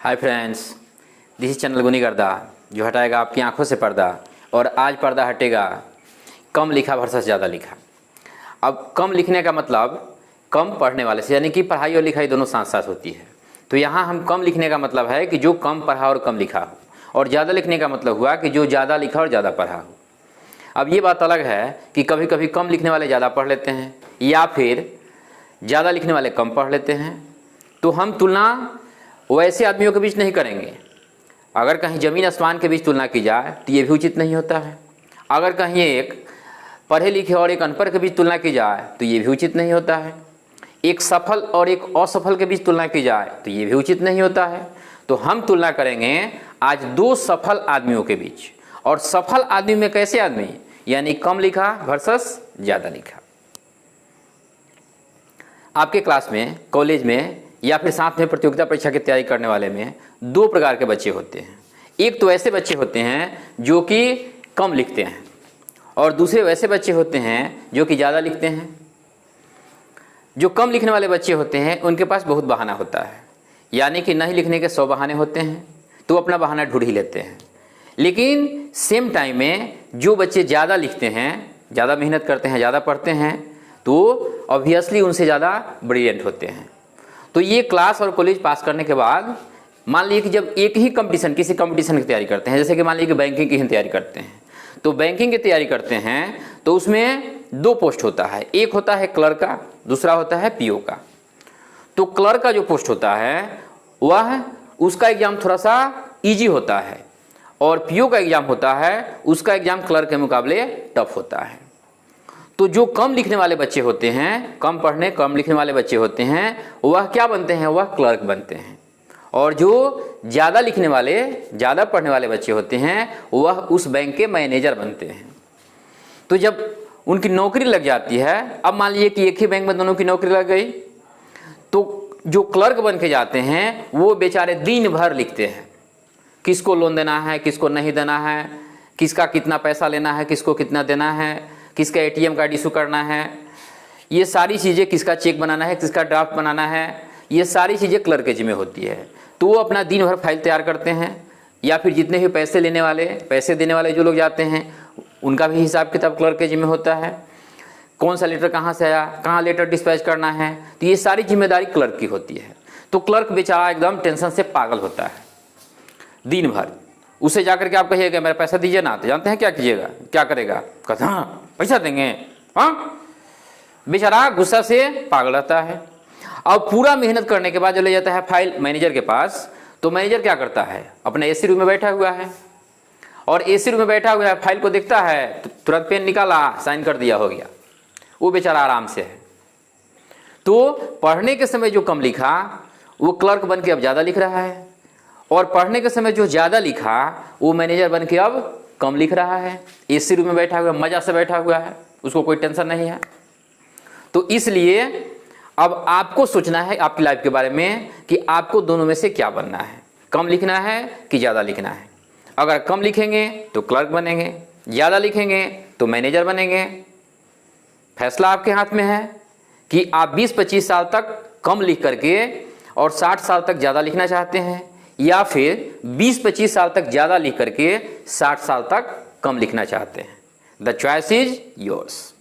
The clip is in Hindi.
Hi friends, this is channel गुनी गर्दा जो हटाएगा आपकी आंखों से पर्दा। और आज पर्दा हटेगा कम लिखा वर्सेस ज़्यादा लिखा। अब कम लिखने का मतलब कम पढ़ने वाले से, यानी कि पढ़ाई और लिखाई दोनों साथ साथ होती है। तो यहाँ हम कम लिखने का मतलब है कि जो कम पढ़ा और कम लिखा हो, और ज़्यादा लिखने का मतलब हुआ कि जो ज़्यादा लिखा और ज़्यादा पढ़ा हो। अब ये बात अलग है कि कभी कभी कम लिखने वाले ज़्यादा पढ़ लेते हैं या फिर ज़्यादा लिखने वाले कम पढ़ लेते हैं। तो हम तुलना वैसे आदमियों के बीच नहीं करेंगे। अगर कहीं ज़मीन आसमान के बीच तुलना की जाए तो ये भी उचित नहीं होता है। अगर कहीं एक पढ़े लिखे और एक अनपढ़ के बीच तुलना की जाए तो ये भी उचित नहीं होता है। एक सफल और एक असफल के बीच तुलना की जाए तो ये भी उचित नहीं होता है। तो हम तुलना करेंगे आज दो सफल आदमियों के बीच। और सफल आदमी में कैसे आदमी, यानी कम लिखा वर्सेस ज़्यादा लिखा। आपके क्लास में, कॉलेज में या फिर साथ में प्रतियोगिता परीक्षा की तैयारी करने वाले में दो प्रकार के बच्चे होते हैं। एक तो ऐसे बच्चे होते हैं जो कि कम लिखते हैं, और दूसरे वैसे बच्चे होते हैं जो कि ज़्यादा लिखते हैं। जो कम लिखने वाले बच्चे होते हैं उनके पास बहुत बहाना होता है, यानी कि नहीं लिखने के 100 बहाने होते हैं, तो अपना बहाना ढूंढ ही लेते हैं। लेकिन सेम टाइम में जो बच्चे ज़्यादा लिखते हैं, ज़्यादा मेहनत करते हैं, ज़्यादा पढ़ते हैं, तो ऑब्वियसली उनसे ज़्यादा ब्रिलियंट होते हैं। तो ये क्लास और कॉलेज पास करने के बाद मान लीजिए कि जब एक ही कंपटीशन, किसी कंपटीशन की तैयारी करते हैं, जैसे कि मान लीजिए कि बैंकिंग की ही तैयारी करते हैं, तो बैंकिंग की तैयारी करते हैं तो उसमें दो पोस्ट होता है। एक होता है क्लर्क का, दूसरा होता है पीओ का। तो क्लर्क का जो पोस्ट होता है वह उसका एग्जाम थोड़ा सा ईजी होता है, और पीओ का एग्जाम होता है उसका एग्जाम क्लर्क के मुकाबले टफ होता है। तो जो कम लिखने वाले बच्चे होते हैं, कम पढ़ने कम लिखने वाले बच्चे होते हैं, वह क्या बनते हैं, वह क्लर्क बनते हैं। और जो ज़्यादा लिखने वाले, ज़्यादा पढ़ने वाले बच्चे होते हैं, वह उस बैंक के मैनेजर बनते हैं। तो जब उनकी नौकरी लग जाती है, अब मान लीजिए कि एक ही बैंक में दोनों की नौकरी लग गई, तो जो क्लर्क बन के जाते हैं वो बेचारे दिन भर लिखते हैं, किसको लोन देना है, किसको नहीं देना है, किसका कितना पैसा लेना है, किसको कितना देना है, किसका एटीएम कार्ड इशू करना है, ये सारी चीज़ें, किसका चेक बनाना है, किसका ड्राफ्ट बनाना है, ये सारी चीज़ें क्लर्क के जिम्मे होती है। तो वो अपना दिन भर फाइल तैयार करते हैं, या फिर जितने भी पैसे लेने वाले, पैसे देने वाले जो लोग जाते हैं उनका भी हिसाब किताब क्लर्क के जिम्मे होता है। कौन सा लेटर कहाँ से आया, कहाँ लेटर डिस्पैच करना है, तो ये सारी जिम्मेदारी क्लर्क की होती है। तो क्लर्क बेचारा एकदम टेंशन से पागल होता है दिन भर। उसे जाकर के आप कहिएगा मेरा पैसा दीजिए ना, तो जानते हैं क्या कीजिएगा, क्या करेगा, कहता हाँ पैसा देंगे, हाँ। बेचारा गुस्सा से पागल रहता है। अब पूरा मेहनत करने के बाद जो ले जाता है फाइल मैनेजर के पास, तो मैनेजर क्या करता है, अपने एसी रूम में बैठा हुआ है, और एसी रूम में बैठा हुआ है, फाइल को देखता है तो तुरंत पेन निकाला, साइन कर दिया, हो गया। वो बेचारा आराम से है। तो पढ़ने के समय जो कम लिखा वो क्लर्क बन के अब ज़्यादा लिख रहा है, और पढ़ने के समय जो ज़्यादा लिखा वो मैनेजर बन के अब कम लिख रहा है। एसी रूम में बैठा हुआ है, मज़ा से बैठा हुआ है, उसको कोई टेंशन नहीं है। तो इसलिए अब आपको सोचना है आपकी लाइफ के बारे में कि आपको दोनों में से क्या बनना है, कम लिखना है कि ज़्यादा लिखना है। अगर कम लिखेंगे तो क्लर्क बनेंगे, ज़्यादा लिखेंगे तो मैनेजर बनेंगे। फैसला आपके हाथ में है कि आप 20-25 साल तक कम लिख करके और 60 साल तक ज़्यादा लिखना चाहते हैं, या फिर 20-25 साल तक ज़्यादा लिख करके 60 साल तक कम लिखना चाहते हैं। The choice is yours.